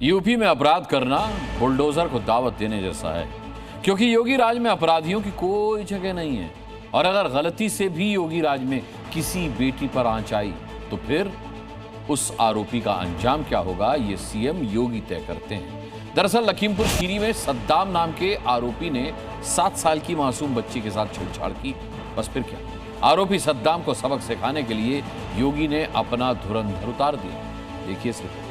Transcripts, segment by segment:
UP में अपराध करना बुलडोजर को दावत देने जैसा है, क्योंकि योगी राज में अपराधियों की कोई जगह नहीं है। और अगर गलती से भी योगी राज में किसी बेटी पर आंच आई तो फिर उस आरोपी का अंजाम क्या होगा, ये सीएम योगी तय करते हैं। दरअसल लखीमपुर खीरी में सद्दाम नाम के आरोपी ने 7 साल की मासूम बच्ची के साथ छेड़छाड़ की। बस फिर क्या, आरोपी सद्दाम को सबक सिखाने के लिए योगी ने अपना धुरंधर उतार दिया। देखिए सिर्फ।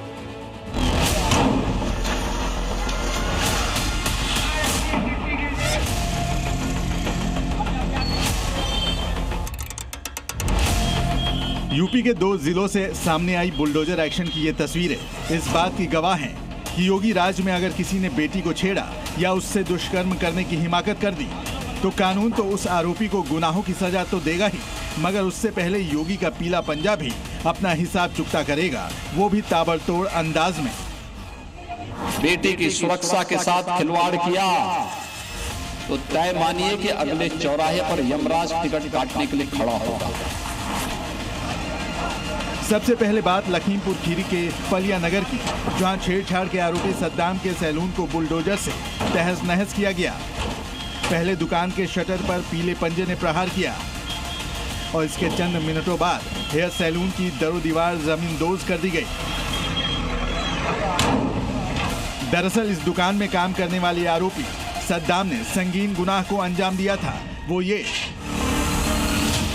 यूपी के 2 जिलों से सामने आई बुलडोजर एक्शन की ये तस्वीरें इस बात की गवाह हैं कि योगी राज में अगर किसी ने बेटी को छेड़ा या उससे दुष्कर्म करने की हिमाकत कर दी तो कानून तो उस आरोपी को गुनाहों की सजा तो देगा ही, मगर उससे पहले योगी का पीला पंजा भी अपना हिसाब चुकता करेगा, वो भी ताबड़तोड़ अंदाज में। बेटी की सुरक्षा के साथ खिलवाड़ किया तो तय मानिए कि अगले चौराहे पर यमराज टिकट काटने के लिए खड़ा होगा। सबसे पहले बात लखीमपुर खीरी के पलिया नगर की, जहां छेड़छाड़ के आरोपी सद्दाम के सैलून को बुलडोजर से तहस नहस किया गया। पहले दुकान के शटर पर पीले पंजे ने प्रहार किया और इसके चंद मिनटों बाद हेयर सैलून की दरो दीवार जमींदोज कर दी गई। दरअसल इस दुकान में काम करने वाले आरोपी सद्दाम ने संगीन गुनाह को अंजाम दिया था। वो ये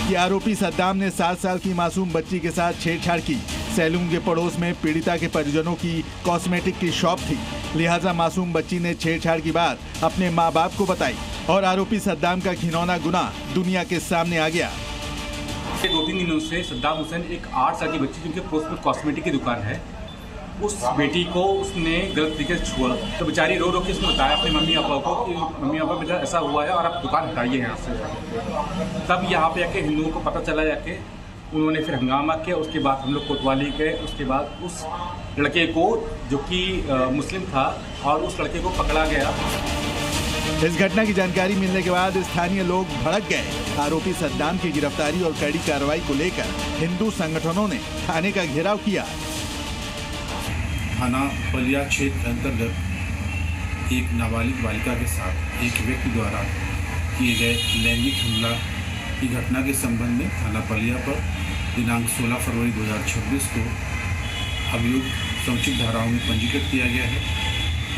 कि आरोपी सद्दाम ने 7 साल की मासूम बच्ची के साथ छेड़छाड़ की। सैलून के पड़ोस में पीड़िता के परिजनों की कॉस्मेटिक की शॉप थी, लिहाजा मासूम बच्ची ने छेड़छाड़ की बात अपने माँ बाप को बताई और आरोपी सद्दाम का घिनौना गुनाह दुनिया के सामने आ गया। 2-3 दिनों से सद्दाम हुसैन एक 8 साल की बच्ची जिनके पड़ोस में कॉस्मेटिक की दुकान है, उस बेटी को उसने गलत तरीके से छुआ। तो बेचारी रो रो के उसने बताया अपने मम्मी पापा को कि मम्मी पापा बेटा ऐसा हुआ है और आप दुकान हटाइए यहाँ से। तब यहाँ पे आके हिंदुओं को पता चला, जाके उन्होंने फिर हंगामा किया। उसके बाद हम लोग कोतवाली गए। उसके बाद उस लड़के को, जो कि मुस्लिम था, और उस लड़के को पकड़ा गया। इस घटना की जानकारी मिलने के बाद स्थानीय लोग भड़क गए। आरोपी सद्दाम की गिरफ्तारी और कड़ी कार्रवाई को लेकर हिंदू संगठनों ने थाने का घेराव किया। थाना पलिया क्षेत्र के अंतर्गत एक नाबालिग बालिका के साथ एक व्यक्ति द्वारा किए गए लैंगिक हमला की घटना के संबंध में थाना पलिया पर दिनांक 16 फरवरी 2026 को अभियुक्त समुचित धाराओं में पंजीकृत किया गया है।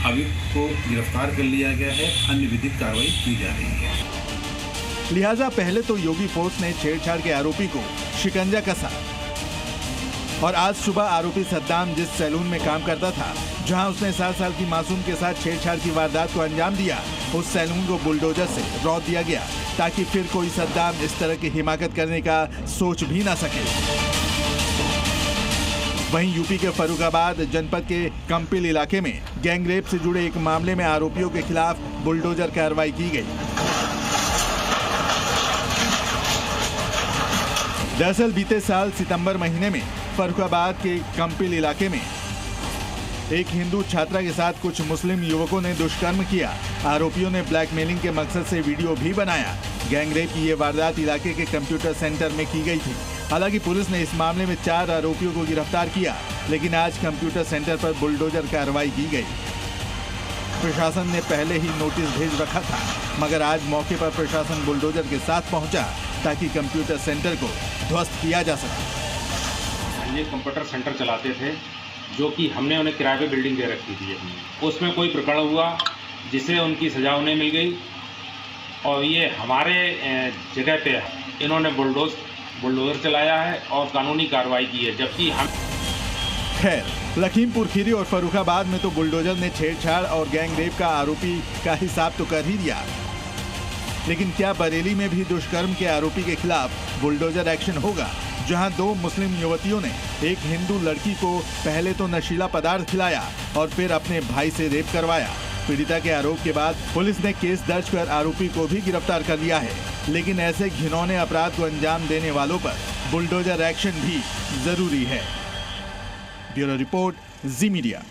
अभियुक्त को गिरफ्तार कर लिया गया है। अन्य विधिक कार्रवाई की जा रही है। लिहाजा पहले तो योगी फोर्स ने छेड़छाड़ के आरोपी को शिकंजा कसा और आज सुबह आरोपी सद्दाम जिस सैलून में काम करता था, जहां उसने 7 साल की मासूम के साथ छेड़छाड़ की वारदात को अंजाम दिया, उस सैलून को बुलडोजर से रौंद दिया गया ताकि फिर कोई सद्दाम इस तरह की हिमाकत करने का सोच भी ना सके। वहीं यूपी के फर्रुखाबाद जनपद के कंपिल इलाके में गैंगरेप से जुड़े एक मामले में आरोपियों के खिलाफ बुलडोजर कार्रवाई की गई। दरअसल बीते साल सितंबर महीने में फर्रुखाबाद के कंपिल इलाके में एक हिंदू छात्रा के साथ कुछ मुस्लिम युवकों ने दुष्कर्म किया। आरोपियों ने ब्लैकमेलिंग के मकसद से वीडियो भी बनाया। गैंगरेप की ये वारदात इलाके के कंप्यूटर सेंटर में की गई थी। हालांकि पुलिस ने इस मामले में 4 आरोपियों को गिरफ्तार किया, लेकिन आज कंप्यूटर सेंटर पर बुलडोजर कार्रवाई की गई। प्रशासन ने पहले ही नोटिस भेज रखा था, मगर आज मौके पर प्रशासन बुलडोजर के साथ पहुंचा ताकि कंप्यूटर सेंटर को ध्वस्त किया जा सके। ये कंप्यूटर सेंटर चलाते थे, जो कि हमने उन्हें किराए पे बिल्डिंग दे रखी थी। उसमें कोई प्रकरण हुआ जिसे उनकी सजा उन्हें मिल गई और ये हमारे जगह पे इन्होंने बुलडोजर चलाया है और कानूनी कार्रवाई की है। जबकि हम खैर, लखीमपुर खीरी और फर्रुखाबाद में तो बुलडोजर ने छेड़छाड़ और गैंगरेप का आरोपी का हिसाब तो कर ही दिया, लेकिन क्या बरेली में भी दुष्कर्म के आरोपी के खिलाफ बुलडोजर एक्शन होगा, जहां 2 मुस्लिम युवतियों ने एक हिंदू लड़की को पहले तो नशीला पदार्थ खिलाया और फिर अपने भाई से रेप करवाया। पीड़िता के आरोप के बाद पुलिस ने केस दर्ज कर आरोपी को भी गिरफ्तार कर लिया है, लेकिन ऐसे घिनौने अपराध को अंजाम देने वालों पर बुलडोजर एक्शन भी जरूरी है। ब्यूरो रिपोर्ट, जी मीडिया।